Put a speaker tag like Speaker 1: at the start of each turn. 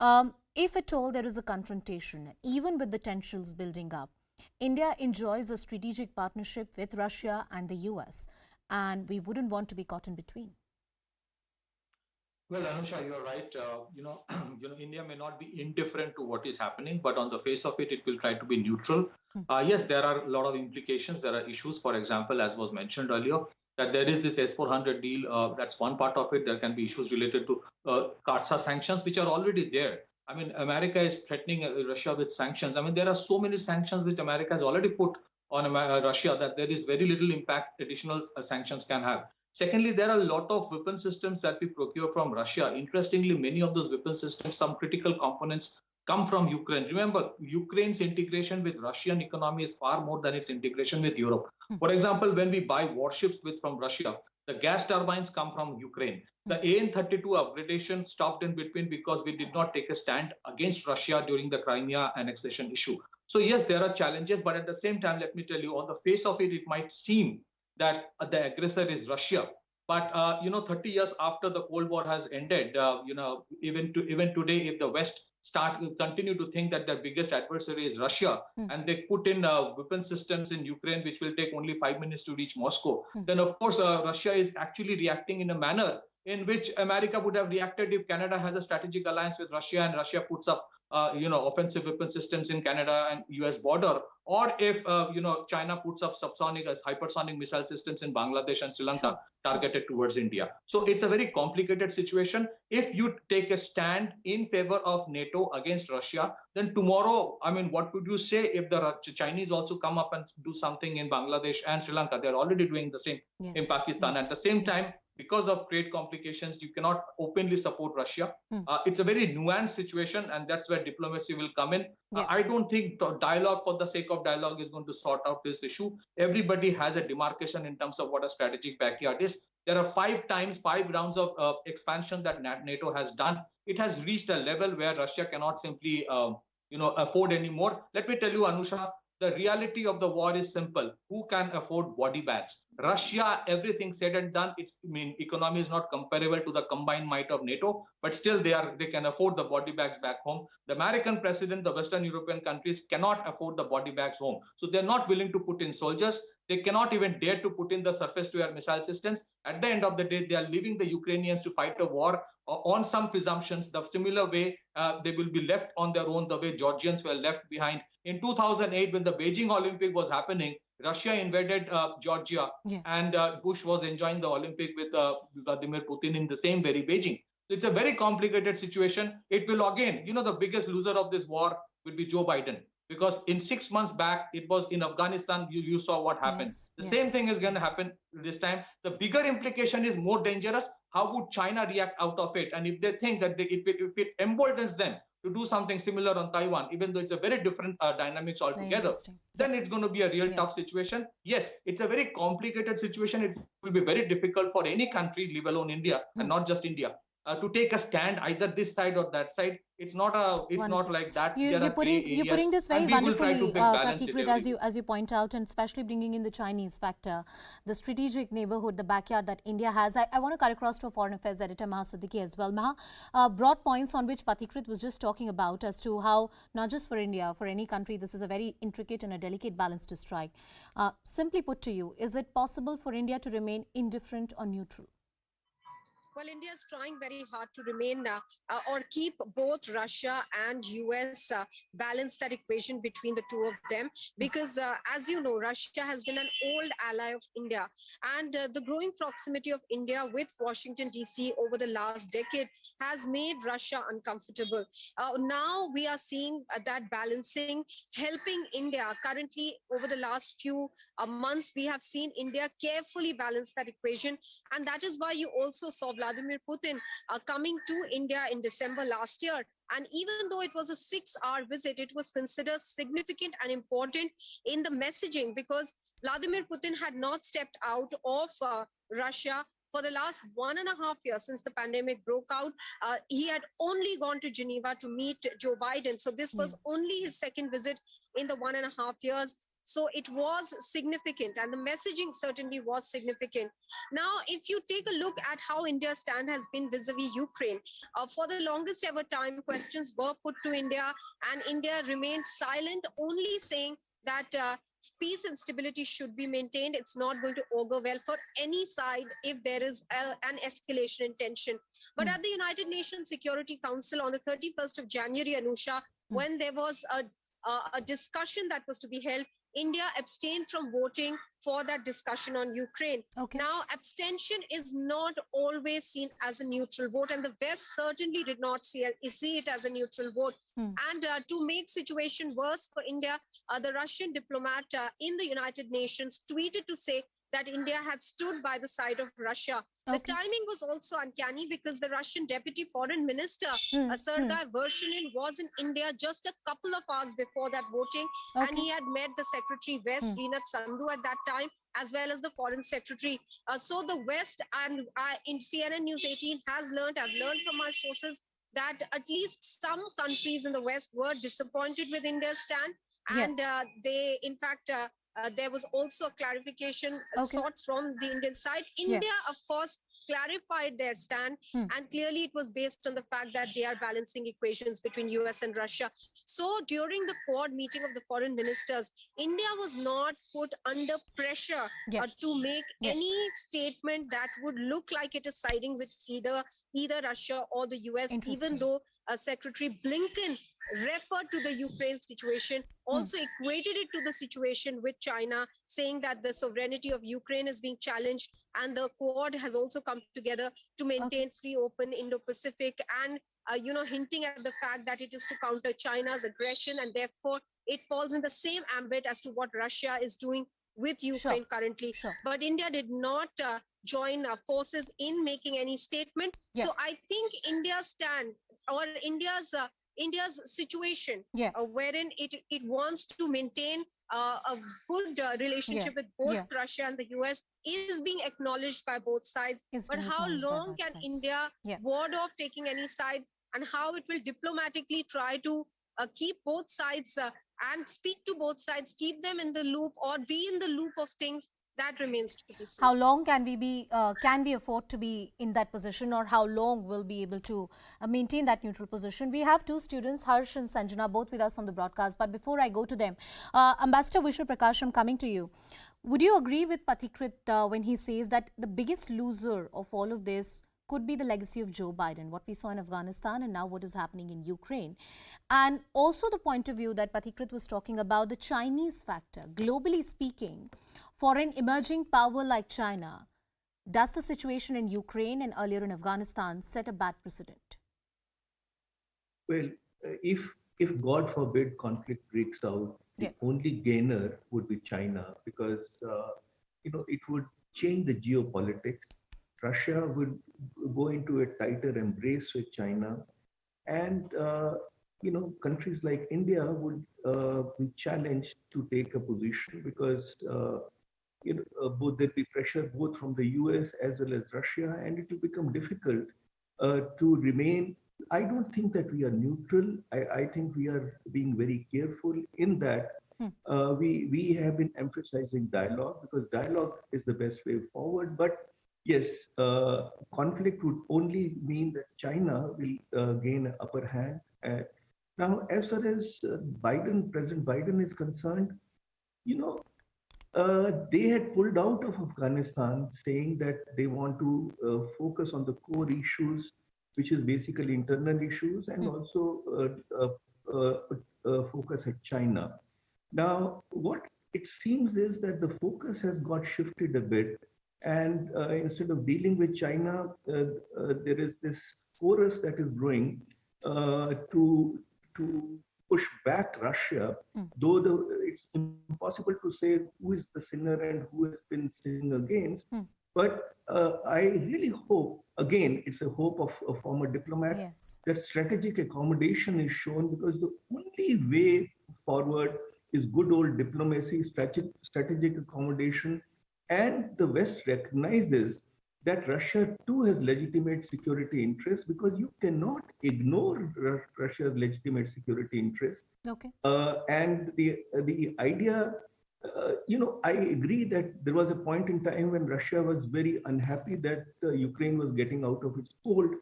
Speaker 1: If at all there is a confrontation, even with the tensions building up, India enjoys a strategic partnership with Russia and the US, and we wouldn't want to be caught in between.
Speaker 2: Well, Anusha, you're right. India may not be indifferent to what is happening, but on the face of it, it will try to be neutral.
Speaker 1: Hmm.
Speaker 2: Yes, there are a lot of implications. There are issues. For example, as was mentioned earlier, that there is this S-400 deal. That's one part of it. There can be issues related to CAATSA sanctions, which are already there. I mean, America is threatening Russia with sanctions. I mean, there are so many sanctions which America has already put on Russia that there is very little impact additional sanctions can have. Secondly, there are a lot of weapon systems that we procure from Russia. Interestingly, many of those weapon systems, some critical components come from Ukraine. Remember, Ukraine's integration with Russian economy is far more than its integration with Europe.
Speaker 1: Hmm.
Speaker 2: For example, when we buy warships from Russia, the gas turbines come from Ukraine. The AN-32 upgradation stopped in between because we did not take a stand against Russia during the Crimea annexation issue. So yes, there are challenges, but at the same time, let me tell you, on the face of it, it might seem that the aggressor is Russia. But 30 years after the Cold War has ended, even today, if the West continue to think that their biggest adversary is Russia,
Speaker 1: Hmm.
Speaker 2: and they put in weapon systems in Ukraine, which will take only 5 minutes to reach Moscow,
Speaker 1: Hmm.
Speaker 2: then of course Russia is actually reacting in a manner in which America would have reacted if Canada has a strategic alliance with Russia and Russia puts up offensive weapon systems in Canada and US border, or if China puts up subsonic as hypersonic missile systems in Bangladesh and Sri Lanka
Speaker 1: Sure, sure.
Speaker 2: targeted towards India. So it's a very complicated situation. If you take a stand in favor of NATO against Russia, then tomorrow, I mean, what would you say if the Chinese also come up and do something in Bangladesh and Sri Lanka? They're already doing the same in
Speaker 1: Yes,
Speaker 2: Pakistan. At the
Speaker 1: yes,
Speaker 2: same time,
Speaker 1: yes.
Speaker 2: because of trade complications, you cannot openly support Russia.
Speaker 1: Hmm.
Speaker 2: It's a very nuanced situation, and that's where diplomacy will come in.
Speaker 1: Yeah.
Speaker 2: I don't think dialogue for the sake of dialogue is going to sort out this issue. Everybody has a demarcation in terms of what a strategic backyard is. There are 5 rounds of expansion that NATO has done. It has reached a level where Russia cannot simply, afford anymore. Let me tell you, Anusha, the reality of the war is simple. Who can afford body bags? Russia, everything said and done, economy is not comparable to the combined might of NATO, but still they can afford the body bags back home. The American president, the Western European countries cannot afford the body bags home. So they're not willing to put in soldiers. They cannot even dare to put in the surface to air missile systems. At the end of the day, they are leaving the Ukrainians to fight a war on some presumptions. The similar way they will be left on their own, the way Georgians were left behind. In 2008, when the Beijing Olympic was happening, Russia invaded Georgia,
Speaker 1: Yeah.
Speaker 2: and Bush was enjoying the Olympic with Vladimir Putin in the same very Beijing. So it's a very complicated situation. It will again, the biggest loser of this war will be Joe Biden, because in 6 months back, it was in Afghanistan, you saw what happened.
Speaker 1: Yes,
Speaker 2: The same
Speaker 1: yes,
Speaker 2: thing is going to
Speaker 1: yes.
Speaker 2: happen this time. The bigger implication is more dangerous. How would China react out of it? And if they think that if it emboldens them to do something similar on Taiwan, even though it's a very different dynamics
Speaker 1: Very
Speaker 2: altogether,
Speaker 1: interesting. Yeah,
Speaker 2: then it's going to be a real
Speaker 1: yeah.
Speaker 2: tough situation. Yes, it's a very complicated situation. It will be very difficult for any country, leave alone India, and
Speaker 1: Hmm.
Speaker 2: not just India, to take a stand either this side or that side. It's not
Speaker 1: Wonderful.
Speaker 2: like that.
Speaker 1: You
Speaker 2: There
Speaker 1: you're
Speaker 2: are gray
Speaker 1: putting
Speaker 2: areas,
Speaker 1: this very
Speaker 2: and we will try to
Speaker 1: wonderfully,
Speaker 2: bring balance in
Speaker 1: Pratikrit,
Speaker 2: everything.
Speaker 1: as you point out, and especially bringing in the Chinese factor, the strategic neighborhood, the backyard that India has. I want to cut across to Foreign Affairs Editor Maha Siddiqui as well. Maha, broad points on which Pratikrit was just talking about as to how not just for India, for any country, this is a very intricate and a delicate balance to strike. Simply put to you, is it possible for India to remain indifferent or neutral?
Speaker 3: Well, India is trying very hard to remain or keep both Russia and US balance that equation between the two of them. Because as you know, Russia has been an old ally of India. And the growing proximity of India with Washington, D.C. over the last decade has made Russia uncomfortable. Now we are seeing that balancing, helping India. Currently, over the last few months, we have seen India carefully balance that equation. And that is why you also saw Vladimir Putin coming to India in December last year. And even though it was a 6-hour visit, it was considered significant and important in the messaging, because Vladimir Putin had not stepped out of Russia for the last 1.5 years since the pandemic broke out. He had only gone to Geneva to meet Joe Biden. So this was only his second visit in the 1.5 years. So it was significant, and the messaging certainly was significant. Now, if you take a look at how India's stand has been vis-a-vis Ukraine, for the longest ever time, questions were put to India, and India remained silent, only saying that peace and stability should be maintained. It's not going to augur well for any side if there is an escalation in tension. But at the United Nations Security Council on the 31st of January, Anusha, when there was a discussion that was to be held, India abstained from voting for that discussion on Ukraine.
Speaker 1: Okay.
Speaker 3: Now, abstention is not always seen as a neutral vote, and the West certainly did not see it as a neutral vote. And to make situation worse for India, the Russian diplomat in the United Nations tweeted to say that India had stood by the side of Russia.
Speaker 1: Okay.
Speaker 3: The timing was also uncanny because the Russian deputy foreign minister, Sergei Vershinin, was in India just a couple of hours before that voting, and he had met the Secretary West, Rinat Sandhu, at that time, as well as the foreign secretary. So the West, and in CNN News 18 has learned, I've learned from my sources, that at least some countries in the West were disappointed with India's stand. And they, in fact, there was also a clarification sought from the Indian side. India, of course, clarified their stand, and clearly it was based on the fact that they are balancing equations between US and Russia. So during the Quad meeting of the foreign ministers, India was not put under pressure to make any statement that would look like it is siding with either Russia or the US, even though Secretary Blinken referred to the Ukraine situation, also equated it to the situation with China, saying that the sovereignty of Ukraine is being challenged, and the Quad has also come together to maintain free, open Indo-Pacific, and hinting at the fact that it is to counter China's aggression, and therefore it falls in the same ambit as to what Russia is doing with Ukraine currently. But India did not join forces in making any statement. So I think India's stand, or India's situation, wherein it wants to maintain a good relationship with both Russia and the US, is being acknowledged by both sides. But how long can India ward off taking any side, and how it will diplomatically try to keep both sides and speak to both sides, keep them in the loop, or be in the loop of things, that remains to be seen.
Speaker 1: How long can we afford to be in that position, or how long will be able to maintain that neutral position? We have two students, Harsh and Sanjana, both with us on the broadcast. But before I go to them, Ambassador Vishnu Prakash, I'm coming to you. Would you agree with Pathikrit when he says that the biggest loser of all of this could be the legacy of Joe Biden, what we saw in Afghanistan and now what is happening in Ukraine? And also the point of view that Pathikrit was talking about, the Chinese factor. Globally speaking, for an emerging power like China, does the situation in Ukraine and earlier in Afghanistan set a bad precedent?
Speaker 4: Well, if God forbid conflict breaks out, the only gainer would be China, because it would change the geopolitics. Russia would go into a tighter embrace with China, and countries like India would be challenged to take a position, because both there'd be pressure both from the US as well as Russia, and it will become difficult to remain. I don't think that we are neutral. I think we are being very careful in that we have been emphasizing dialogue, because dialogue is the best way forward. But yes, conflict would only mean that China will gain an upper hand. Now, as far as President Biden is concerned, they had pulled out of Afghanistan, saying that they want to focus on the core issues, which is basically internal issues, and also focus at China. Now, what it seems is that the focus has got shifted a bit, and instead of dealing with China, there is this chorus that is growing to push back Russia, though it's impossible to say who is the sinner and who has been sinning against. But I really hope, again, it's a hope of a former diplomat, that strategic accommodation is shown, because the only way forward is good old diplomacy, strategic accommodation, and the West recognizes that Russia too has legitimate security interests, because you cannot ignore Russia's legitimate security interests. And the idea I agree that there was a point in time when Russia was very unhappy that Ukraine was getting out of its fold.